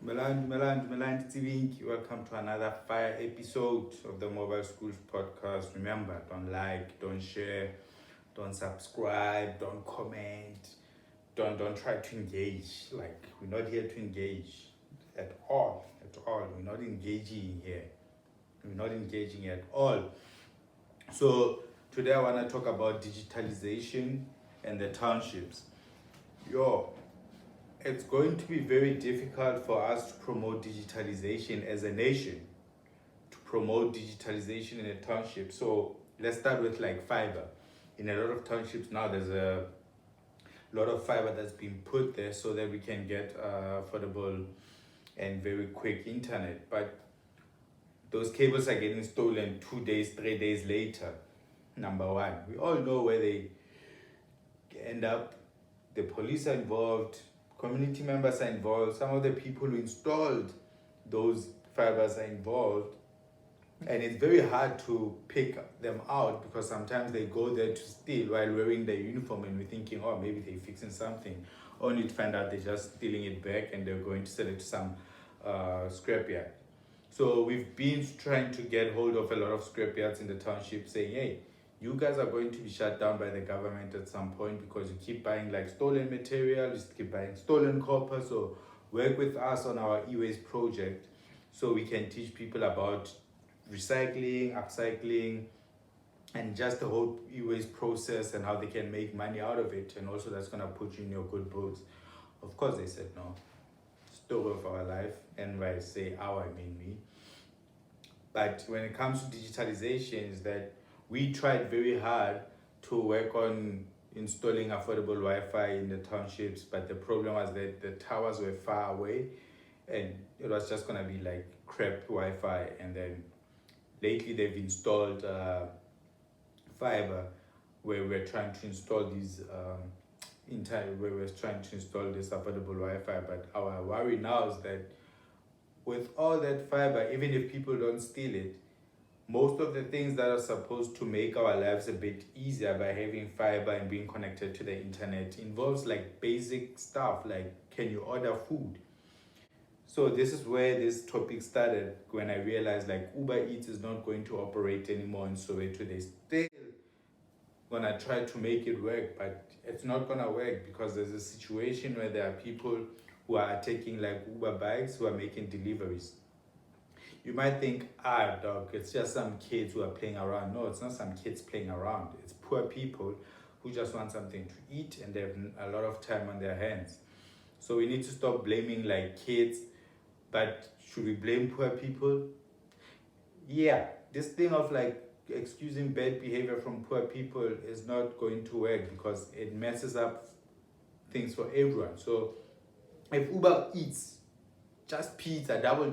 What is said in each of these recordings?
Meland TV. Welcome to another fire episode of the Mobile Schools podcast. Remember, don't like, don't share, don't subscribe, don't comment, don't try to engage. Like, we're not here to engage at all. At all. We're not engaging here. We're not engaging at all. So today I want to talk about digitalization and the townships. It's going to be very difficult for us to promote digitalization as a nation, to promote digitalization in a township. So let's start with like fiber. In a lot of townships now, there's a lot of fiber that's been put there so that we can get affordable and very quick internet. But those cables are getting stolen 2 days, 3 days later. Number one, we all know where they end up. The police are involved, community members are involved, some of the people who installed those fibers are involved, and it's very hard to pick them out because sometimes they go there to steal while wearing their uniform and we're thinking, oh, maybe they're fixing something, only to find out they're just stealing it back and they're going to sell it to some scrapyard. So we've been trying to get hold of a lot of scrapyards in the township saying, hey, you guys are going to be shut down by the government at some point because you keep buying like stolen material, you keep buying stolen copper. So work with us on our e-waste project so we can teach people about recycling, upcycling, and just the whole e-waste process and how they can make money out of it. And also that's going to put you in your good books. Of course, they said no. Story of our life. And when I say our, I mean me. But when it comes to digitalization, is that we tried very hard to work on installing affordable Wi-Fi in the townships, but the problem was that the towers were far away and it was just going to be like crap Wi-Fi. And then lately they've installed fiber where we're trying to install these where we're trying to install this affordable Wi-Fi. But our worry now is that with all that fiber, even if people don't steal it, most of the things that are supposed to make our lives a bit easier by having fiber and being connected to the internet involves like basic stuff like, can you order food? So this is where this topic started, when I realized like Uber Eats is not going to operate anymore in Soweto. They still gonna try to make it work, but it's not gonna work because there's a situation where there are people who are taking like Uber bikes who are making deliveries. You might think, dog, it's just some kids who are playing around. No, it's not some kids playing around. It's poor people who just want something to eat and they have a lot of time on their hands. So we need to stop blaming like kids, but should we blame poor people? Yeah, this thing of like excusing bad behavior from poor people is not going to work because it messes up things for everyone. So if Uber Eats just pizza, double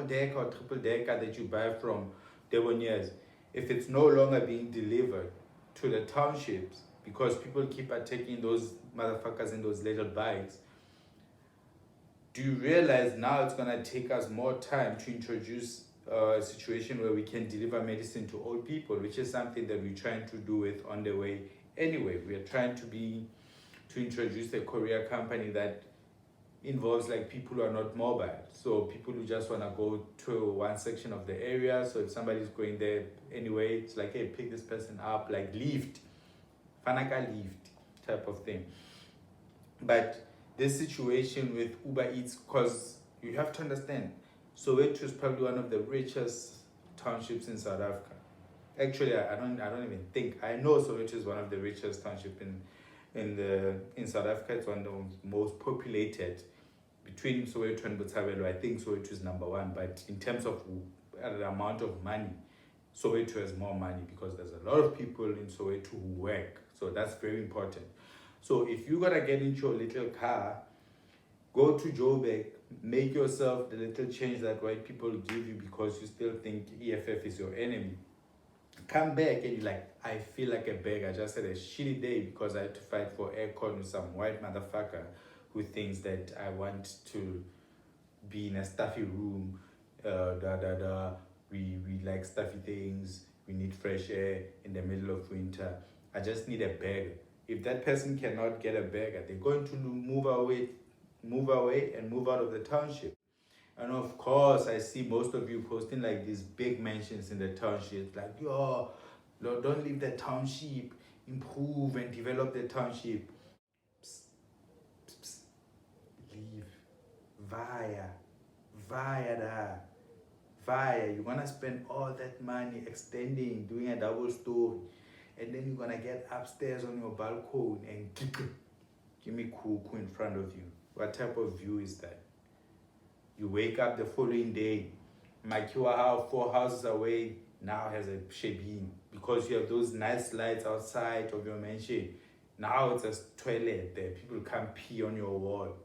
decker or triple decker that you buy from Devoniers, if it's no longer being delivered to the townships because people keep taking those motherfuckers in those little bikes, do you realize now it's going to take us more time to introduce a situation where we can deliver medicine to old people, which is something that we're trying to do with On The Way anyway. We are trying to introduce a courier company that involves like people who are not mobile, so people who just want to go to one section of the area. So if somebody's going there anyway, it's like, hey, pick this person up, like lift, fanaka lift type of thing. But this situation with Uber Eats, because you have to understand, Soweto is probably one of the richest townships in South Africa. Actually, I don't even think, I know Soweto is one of the richest townships in South Africa. It's one of the most populated. Between Soweto and Botshabelo, I think Soweto is number one. But in terms of the amount of money, Soweto has more money because there's a lot of people in Soweto who work. So that's very important. So if you're gonna get into your little car, go to Joburg, make yourself the little change that white people give you because you still think EFF is your enemy. Come back and you're like, I feel like a beg. I just had a shitty day because I had to fight for aircon with some white motherfucker who thinks that I want to be in a stuffy room. We like stuffy things. We need fresh air in the middle of winter. I just need a bag. If that person cannot get a bag, they're going to move away move away and move out of the township. And of course, I see most of you posting like these big mansions in the township, like, yo, no, don't leave the township, improve and develop the township. Psst, psst, psst. Leave. Via. You're gonna spend all that money extending, doing a double story, and then you're gonna get upstairs on your balcony and give me cuckoo in front of you. What type of view is that? You wake up the following day, Makiwa house 4 houses away now has a shebeen because you have those nice lights outside of your mansion. Now it's a toilet there. People come pee on your wall.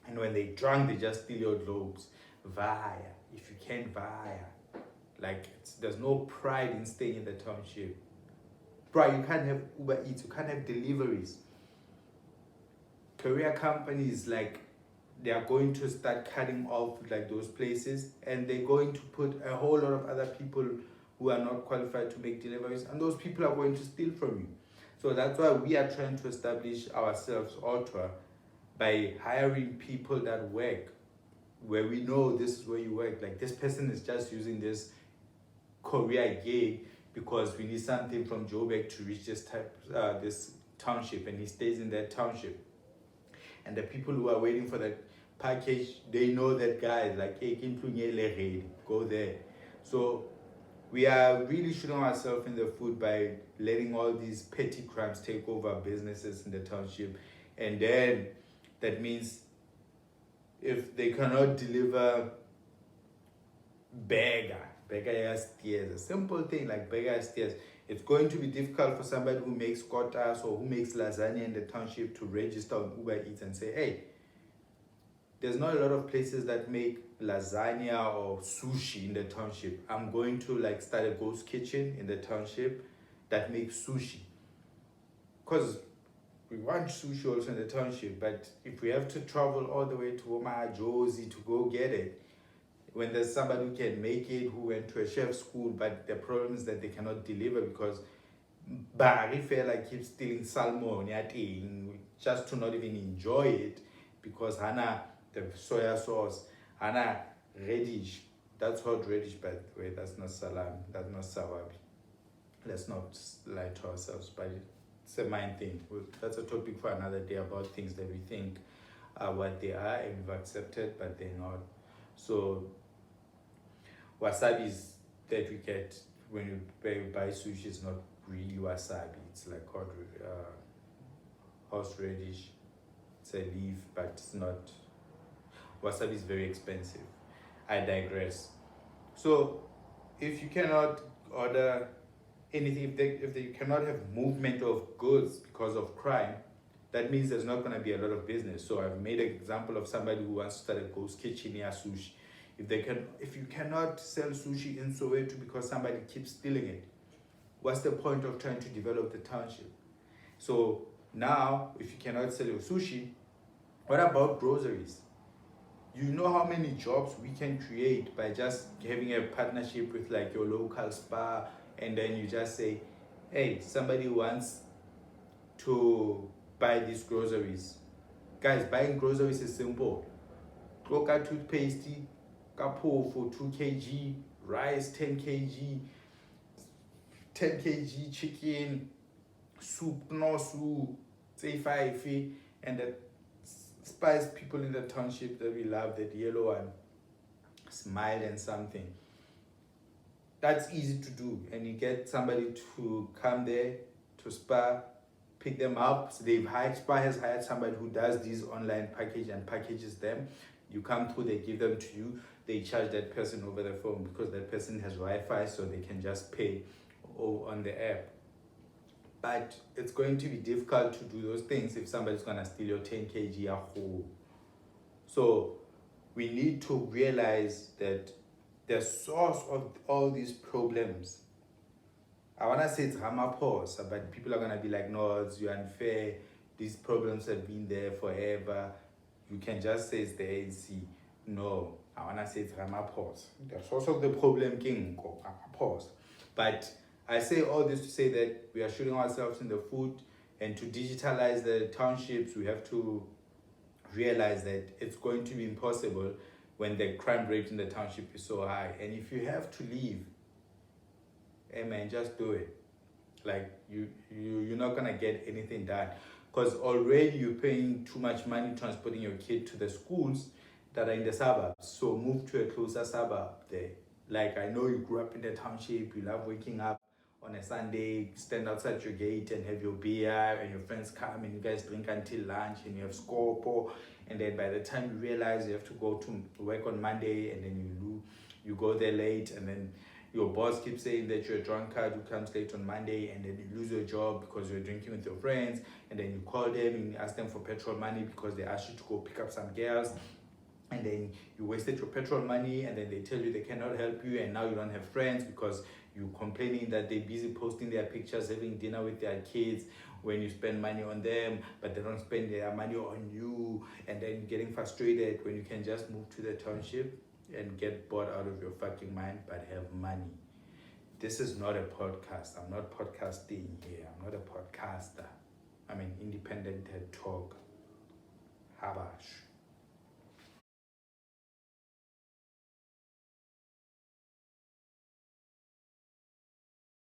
And when they drunk, they just steal your globes. Via. If you can't via. Like, there's no pride in staying in the township. Bro, you can't have Uber Eats. You can't have deliveries. Courier companies, like, they are going to start cutting off like those places, and they're going to put a whole lot of other people who are not qualified to make deliveries, and those people are going to steal from you. So that's why we are trying to establish ourselves author by hiring people that work where we know this is where you work. Like, this person is just using this courier gig because we need something from Joburg to reach this township, and he stays in that township. And the people who are waiting for that package, they know that guy, like, hey, go there. So we are really shooting ourselves in the foot by letting all these petty crimes take over businesses in the township. And then that means if they cannot deliver beggar stairs, a simple thing like beggar stairs, it's going to be difficult for somebody who makes kotas or who makes lasagna in the township to register on Uber Eats and say, hey, there's not a lot of places that make lasagna or sushi in the township. I'm going to like start a ghost kitchen in the township that makes sushi. Because we want sushi also in the township, but if we have to travel all the way to Omaha, Josie to go get it, when there's somebody who can make it, who went to a chef school, but the problem is that they cannot deliver because Barry fella keeps stealing salmon just to not even enjoy it because Hana, the soya sauce, Hana, radish, that's hot radish, by the way, that's not salam, that's not sawabi. Let's not lie to ourselves, but it's a mind thing. That's a topic for another day about things that we think are what they are and we've accepted, but they're not. So wasabi is that we get when you buy sushi is not really wasabi. It's like horseradish. It's a leaf, but it's not. Wasabi is very expensive. I digress. So if you cannot order anything, if you cannot have movement of goods because of crime, that means there's not going to be a lot of business. So I've made an example of somebody who wants to start a ghost kitchen near sushi. If you cannot sell sushi in Soweto because somebody keeps stealing it, what's the point of trying to develop the township? So now, if you cannot sell your sushi, what about groceries? You know how many jobs we can create by just having a partnership with like your local spa, and then you just say, hey, somebody wants to buy these groceries. Guys, buying groceries is simple. Coca toothpaste, kapo for 2 kg, rice 10 kg, 10 kg chicken, soup, no soup, say 5, and the spice people in the township that we love, that yellow one, smile and something. That's easy to do, and you get somebody to come there to Spa, pick them up. So Spa has hired somebody who does these online package and packages them. You come through, they give them to you, they charge that person over the phone because that person has Wi-Fi, so they can just pay on the app. But it's going to be difficult to do those things if somebody's gonna steal your 10 kg whole. So we need to realize that the source of all these problems, I wanna say it's Ramaphosa, but people are gonna be like, no, you're unfair. These problems have been there forever. You can just say it's the ANC. No, I wanna say it's Ramaphosa. The source of the problem, Ramaphosa. But I say all this to say that we are shooting ourselves in the foot, and to digitalize the townships, we have to realize that it's going to be impossible when the crime rate in the township is so high. And if you have to leave, hey man, just do it. Like you're not gonna get anything done, because already you're paying too much money transporting your kid to the schools that are in the suburbs. So move to a closer suburb there. Like, I know you grew up in the township, you love waking up on a Sunday, stand outside your gate and have your beer, and your friends come and you guys drink until lunch, and you have scorpo, and then by the time you realize you have to go to work on Monday, and then you go there late, and then your boss keeps saying that you're a drunkard who comes late on Monday, and then you lose your job because you're drinking with your friends, and then you call them and ask them for petrol money because they asked you to go pick up some girls, and then you wasted your petrol money, and then they tell you they cannot help you, and now you don't have friends because you're complaining that they're busy posting their pictures, having dinner with their kids when you spend money on them, but they don't spend their money on you, and then getting frustrated when you can just move to the township and get bored out of your fucking mind but have money. This is not a podcast. I'm not podcasting here. I'm not a podcaster. I'm an independent TED Talk. Habash.